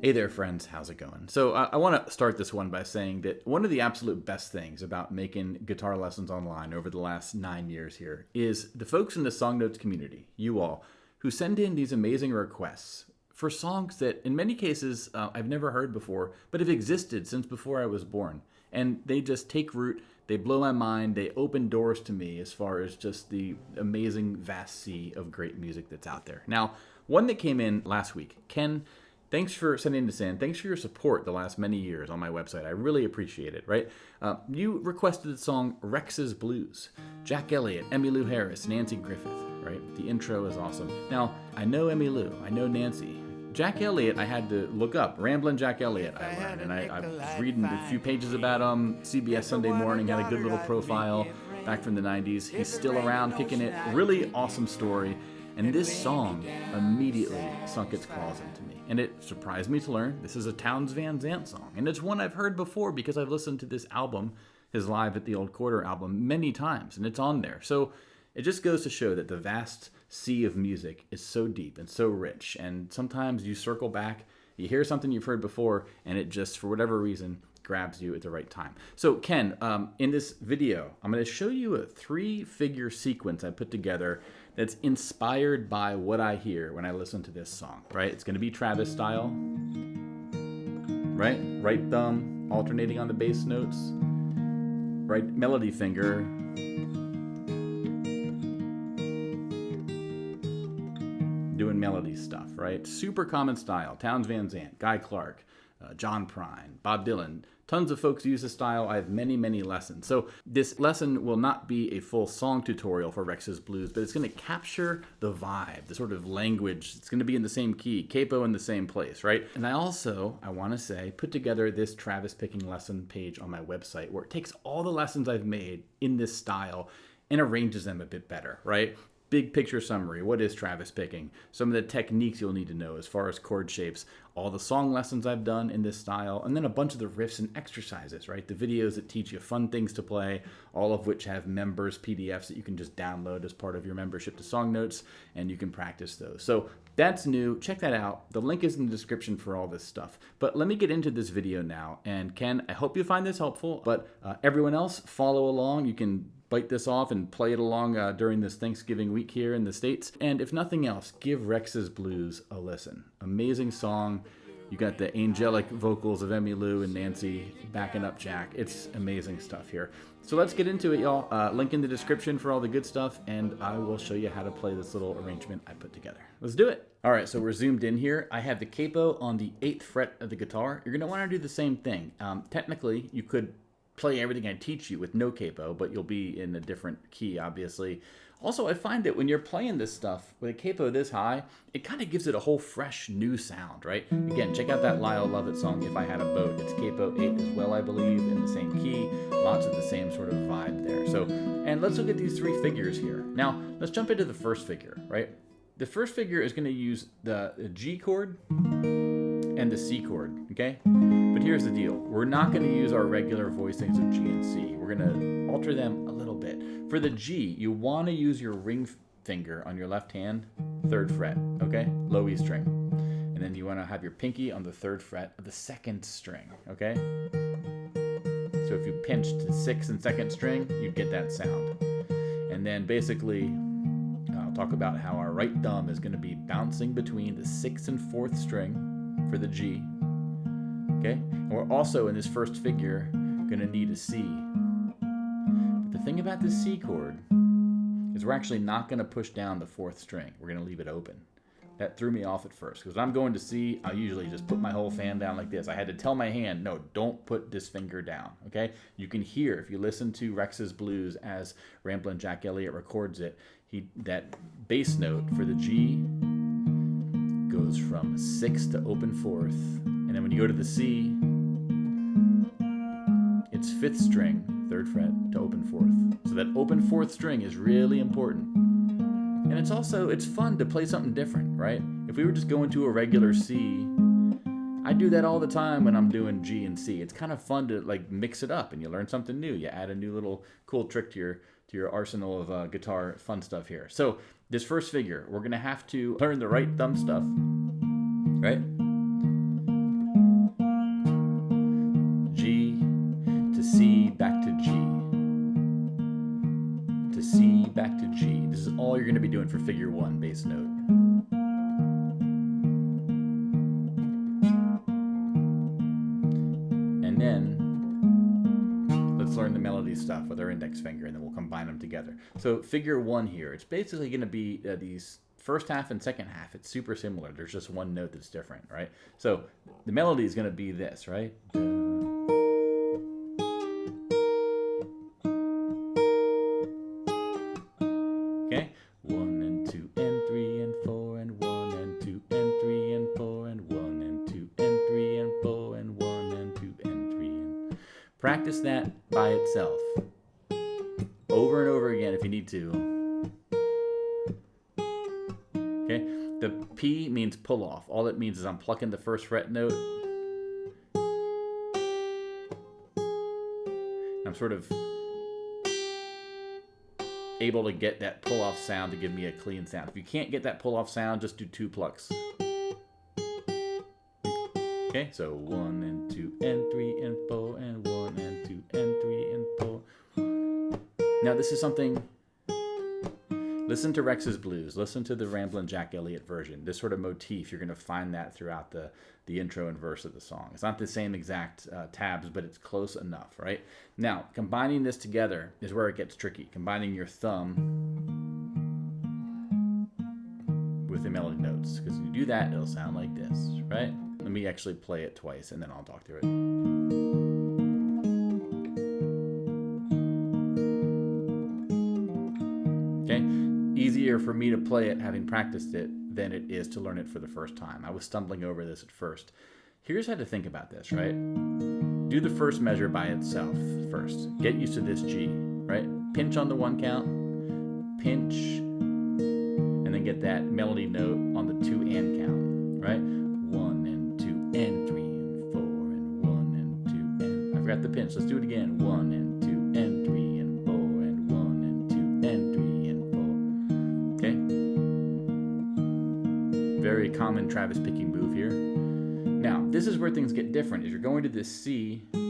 Hey there, friends. How's it going? So I want to start this one by saying that one of the absolute best things about making guitar lessons online over the last 9 years here is the folks in the Song Notes community, you all, who send in these amazing requests for songs that in many cases I've never heard before, but have existed since before I was born. And they just take root, they blow my mind, they open doors to me as far as just the amazing vast sea of great music that's out there. Now, one that came in last week, Ken, thanks for sending this in. Thanks for your support the last many years on my website. I really appreciate it, right? You requested the song Rex's Blues. Jack Elliott, Emmylou Harris, Nanci Griffith, right? The intro is awesome. Now, I know Emmylou, I know Nanci. Jack Elliott, I had to look up. Ramblin Jack Elliott, I learned. And I was reading a few pages about him. CBS Sunday Morning had a good little profile back from the 90s. He's still around, kicking it. Really awesome story. And this song immediately sunk its claws into me. And it surprised me to learn this is a Townes Van Zandt song. And it's one I've heard before because I've listened to this album, his Live at the Old Quarter album, many times. And it's on there. So it just goes to show that the vast sea of music is so deep and so rich. And sometimes you circle back, you hear something you've heard before, and it just, for whatever reason, grabs you at the right time. So Ken, in this video, I'm going to show you a 3-figure sequence I put together that's inspired by what I hear when I listen to this song, right? It's going to be Travis style, right? Right thumb alternating on the bass notes, right melody finger, doing melody stuff, right? Super common style. Townes Van Zandt, Guy Clark, John Prine, Bob Dylan. Tons of folks use this style. I have many, many lessons. So this lesson will not be a full song tutorial for Rex's Blues, but it's going to capture the vibe, the sort of language. It's going to be in the same key, capo in the same place, right? And I want to say, put together this Travis picking lesson page on my website where it takes all the lessons I've made in this style and arranges them a bit better, right? Big picture summary. What is Travis picking? Some of the techniques you'll need to know as far as chord shapes, all the song lessons I've done in this style, and then a bunch of the riffs and exercises, right? The videos that teach you fun things to play, all of which have members PDFs that you can just download as part of your membership to Song Notes, and you can practice those. So that's new. Check that out. The link is in the description for all this stuff. But let me get into this video now. And Ken, I hope you find this helpful, but everyone else, follow along. You can bite this off and play it along during this Thanksgiving week here in the States. And if nothing else, give Rex's Blues a listen. Amazing song. You got the angelic vocals of Emmylou and Nanci backing up Jack. It's amazing stuff here. So let's get into it, y'all. Link in the description for all the good stuff, and I will show you how to play this little arrangement I put together. Let's do it. All right, so we're zoomed in here. I have the capo on the 8th fret of the guitar. You're gonna wanna do the same thing. Technically, you could play everything I teach you with no capo, but you'll be in a different key, obviously. Also, I find that when you're playing this stuff with a capo this high, it kind of gives it a whole fresh new sound, right? Again, check out that Lyle Lovett song, If I Had a Boat. It's capo 8 as well, I believe, in the same key. Lots of the same sort of vibe there. So, and let's look at these 3 figures here. Now, let's jump into the first figure, right? The first figure is going to use the G chord and the C chord, okay? But here's the deal. We're not going to use our regular voicings of G and C. We're going to alter them a little bit. For the G, you want to use your ring finger on your left hand, 3rd fret, okay? Low E string. And then you want to have your pinky on the 3rd fret of the 2nd string, okay? So if you pinched the 6th and 2nd string, you'd get that sound. And then basically, I'll talk about how our right thumb is going to be bouncing between the 6th and 4th string for the G, okay? And we're also, in this first figure, going to need a C. But the thing about the C chord is we're actually not going to push down the 4th string. We're going to leave it open. That threw me off at first, because when I'm going to C, I usually just put my whole fan down like this. I had to tell my hand, no, don't put this finger down, okay? You can hear, if you listen to Rex's Blues as Ramblin Jack Elliott records it, that bass note for the G goes from 6th to open 4th, and then when you go to the C, it's 5th string, 3rd fret to open 4th. So that open 4th string is really important. And it's fun to play something different, right? If we were just going to a regular C, I do that all the time when I'm doing G and C. It's kind of fun to like mix it up and you learn something new. You add a new little cool trick to your arsenal of guitar fun stuff here. So this first figure, we're gonna have to learn the right thumb stuff, right? doing for figure 1 bass note. And then let's learn the melody stuff with our index finger, and then we'll combine them together. So figure 1 here, it's basically going to be these first half and second half. It's super similar. There's just one note that's different, right? So the melody is going to be this, right? Okay, 1 and 2 and 3 and 4 and 1 and 2 and 3 and 4 and 1 and 2 and 3 and 4 and 1 and 2 and 3 and... Practice that by itself over and over again if you need to. Okay, the P means pull off. All it means is I'm plucking the first fret note. I'm sort of able to get that pull off sound to give me a clean sound. If you can't get that pull off sound, just do 2 plucks. Okay, so 1 and 2 and 3 and 4 and 1 and 2 and 3 and 4. Now this is something, listen to Rex's Blues, listen to the Ramblin Jack Elliott version. This sort of motif, you're going to find that throughout the intro and verse of the song. It's not the same exact tabs, but it's close enough, right? Now, combining this together is where it gets tricky. Combining your thumb with the melody notes, because if you do that, it'll sound like this, right? Let me actually play it twice, and then I'll talk through it. Easier for me to play it having practiced it than it is to learn it for the first time. I was stumbling over this at first. Here's how to think about this, right? Do the first measure by itself first. Get used to this G, right? Pinch on the 1 count, pinch, and then get that melody note on the 2 and count, right? 1 and 2 and 3 and 4 and 1 and 2 and... I forgot the pinch. Let's do it again. 1 and 2 and 3 and 4 and 1 and 2 and 3 and 4. Okay? Very common Travis picking move here. Now, this is where things get different, is you're going to this C, but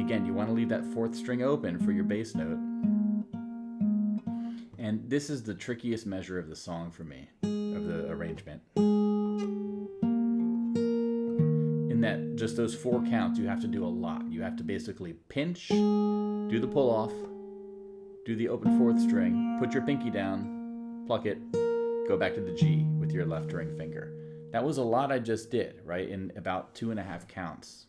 again, you want to leave that 4th string open for your bass note. And this is the trickiest measure of the song for me, of the arrangement. In that, just those 4 counts, you have to do a lot. You have to basically pinch, do the pull off, do the open 4th string, put your pinky down, pluck it, go back to the G with your left ring finger. That was a lot I just did, right, in about 2.5 counts.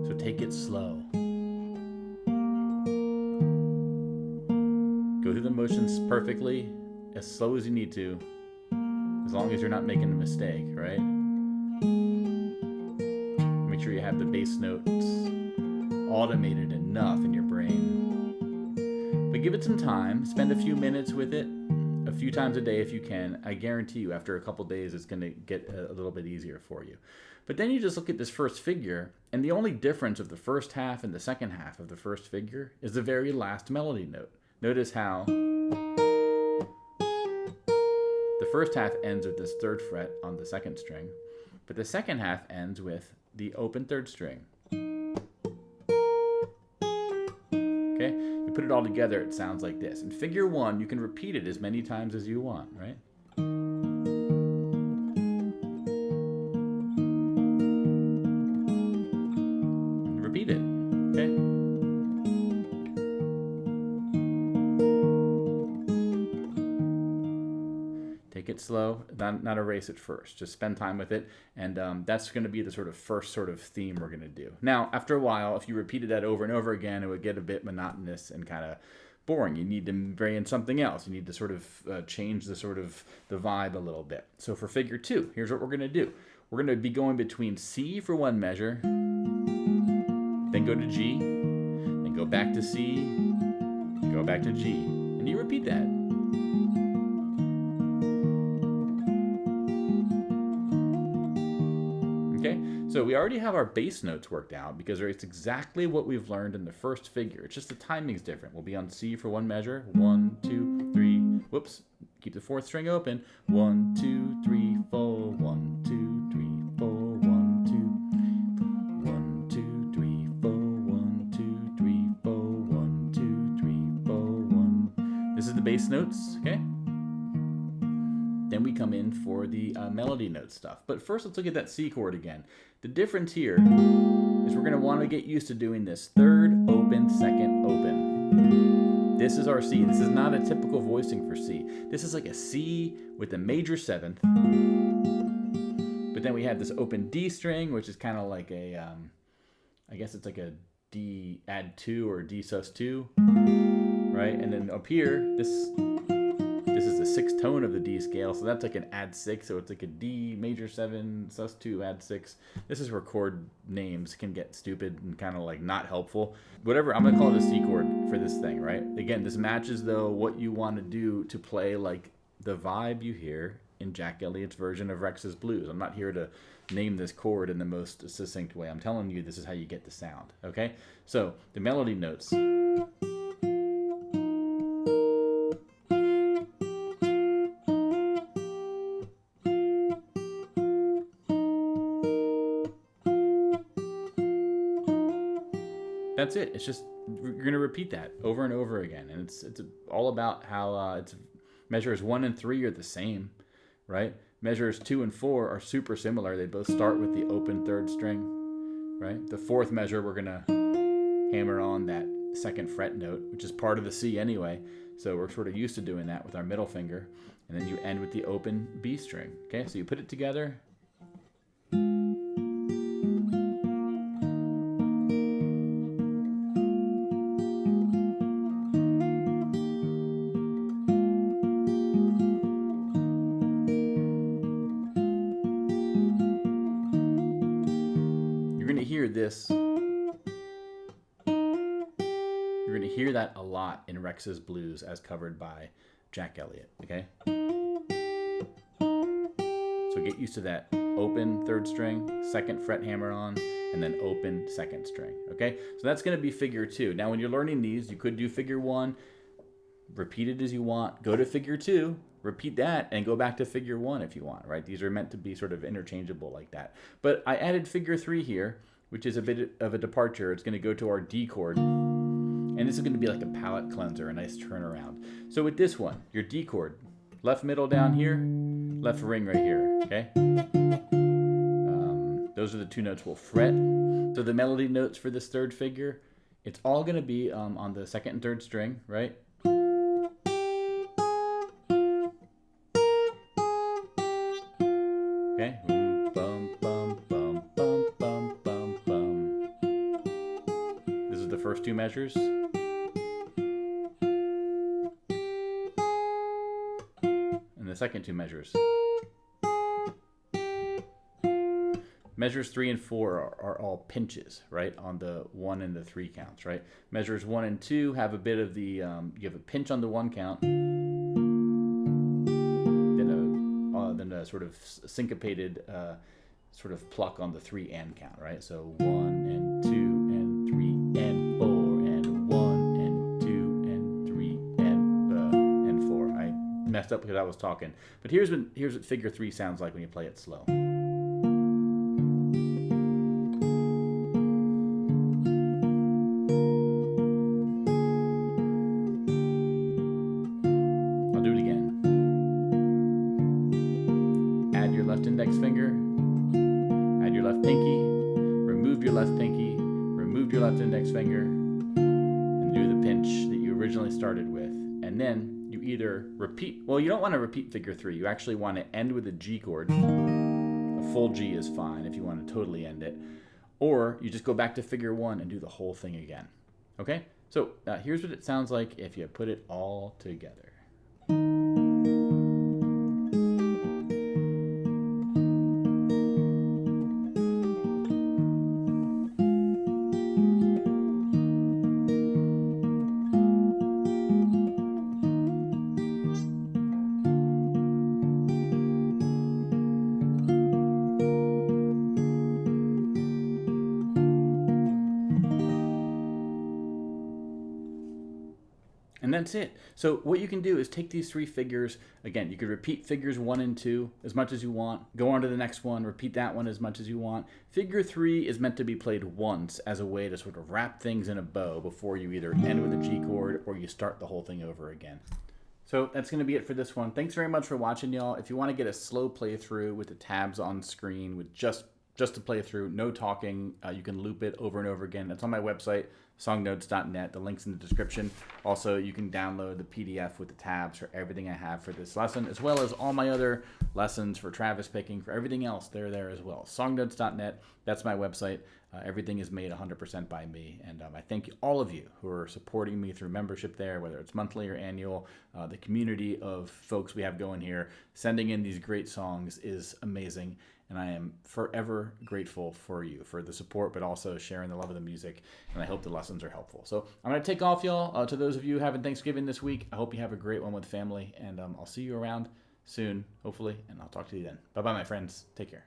So take it slow. Go through the motions perfectly, as slow as you need to, as long as you're not making a mistake, right? Make sure you have the bass notes automated enough in your brain. But give it some time. Spend a few minutes with it, a few times a day if you can. I guarantee you after a couple days it's going to get a little bit easier for you. But then you just look at this first figure, and the only difference of the first half and the second half of the first figure is the very last melody note. Notice how the first half ends with this 3rd fret on the 2nd string, but the second half ends with the open 3rd string. Okay? You put it all together, it sounds like this. In figure 1, you can repeat it as many times as you want, right? Repeat it, okay? Take it slow, not erase it first. Just spend time with it, and that's going to be the sort of first sort of theme we're going to do. Now, after a while, if you repeated that over and over again, it would get a bit monotonous and kind of boring. You need to bring in something else. You need to sort of change the sort of the vibe a little bit. So for figure 2, here's what we're going to do. We're going to be going between C for 1 measure, then go to G, then go back to C, go back to G, and you repeat that. Okay, so we already have our bass notes worked out because it's exactly what we've learned in the first figure. It's just the timing's different. We'll be on C for 1 measure. 1, 2, 3. Whoops. Keep the 4th string open. 1, 2, 3, 4. 1, 2, 3, 4. 1, 2. 1, 2, 3, 4. This is the bass notes, okay? Then we come in for the melody note stuff. But first, let's look at that C chord again. The difference here is we're going to want to get used to doing this third, open, second, open. This is our C. This is not a typical voicing for C. This is like a C with a major seventh. But then we have this open D string, which is kind of like a, I guess it's like a D add 2 or D sus 2, right? And then up here, this is the sixth tone of the D scale, so that's like an add 6, so it's like a D major 7 sus 2 add 6. This is where chord names can get stupid and kind of like not helpful. Whatever, I'm gonna call it a C chord for this thing, right? Again, this matches though what you want to do to play like the vibe you hear in Jack Elliott's version of Rex's Blues. I'm not here to name this chord in the most succinct way. I'm telling you this is how you get the sound, okay? So the melody notes. That's it. It's just, you're going to repeat that over and over again. And it's all about how it's measures 1 and 3 are the same, right? Measures 2 and 4 are super similar. They both start with the open third string, right? The fourth measure, we're going to hammer on that second fret note, which is part of the C anyway. So we're sort of used to doing that with our middle finger. And then you end with the open B string. Okay, so you put it together. This, you're going to hear that a lot in Rex's Blues as covered by Jack Elliott, okay? So get used to that open third string, second fret hammer on, and then open second string, okay? So that's going to be figure 2. Now when you're learning these, you could do figure 1, repeat it as you want, go to figure 2, repeat that, and go back to figure 1 if you want, right? These are meant to be sort of interchangeable like that. But I added figure 3 here, which is a bit of a departure. It's going to go to our D chord. And this is going to be like a palette cleanser, a nice turnaround. So with this one, your D chord, left middle down here, left ring right here, okay? Those are the 2 notes we'll fret. So the melody notes for this third figure, it's all going to be on the second and third string, right? Okay. First 2 measures. And the second 2 measures. Measures 3 and 4 are all pinches, right? On the 1 and the 3 counts, right? Measures 1 and 2 have a bit of the, you have a pinch on the 1 count, then a sort of syncopated sort of pluck on the 3 and count, right? So 1 and 2 and 3 and 4 and 1 and 2 and 3 and 4. I messed up because I was talking. But here's what figure 3 sounds like when you play it slow. I'll do it again. Add your left index finger, add your left pinky, remove your left pinky, remove your left index finger, and do the pinch that you originally started with. And then you either repeat, well, you don't want to repeat figure 3. You actually want to end with a G chord. A full G is fine if you want to totally end it. Or you just go back to figure 1 and do the whole thing again. Okay? So here's what it sounds like if you put it all together. And that's it. So what you can do is take these 3 figures. Again, you could repeat figures 1 and 2 as much as you want. Go on to the next one, repeat that one as much as you want. Figure 3 is meant to be played once as a way to sort of wrap things in a bow before you either end with a G chord or you start the whole thing over again. So that's going to be it for this one. Thanks very much for watching, y'all. If you want to get a slow playthrough with the tabs on screen with just to play through, no talking, you can loop it over and over again. That's on my website, songnotes.net. The link's in the description. Also, you can download the PDF with the tabs for everything I have for this lesson, as well as all my other lessons for Travis picking, for everything else. They're there as well. Songnotes.net, that's my website. Everything is made 100% by me, and I thank all of you who are supporting me through membership there, whether it's monthly or annual. The community of folks we have going here, sending in these great songs is amazing, and I am forever grateful for you, for the support, but also sharing the love of the music, and I hope the lessons are helpful. So I'm going to take off, y'all. To those of you having Thanksgiving this week, I hope you have a great one with family, and I'll see you around soon, hopefully, and I'll talk to you then. Bye-bye, my friends. Take care.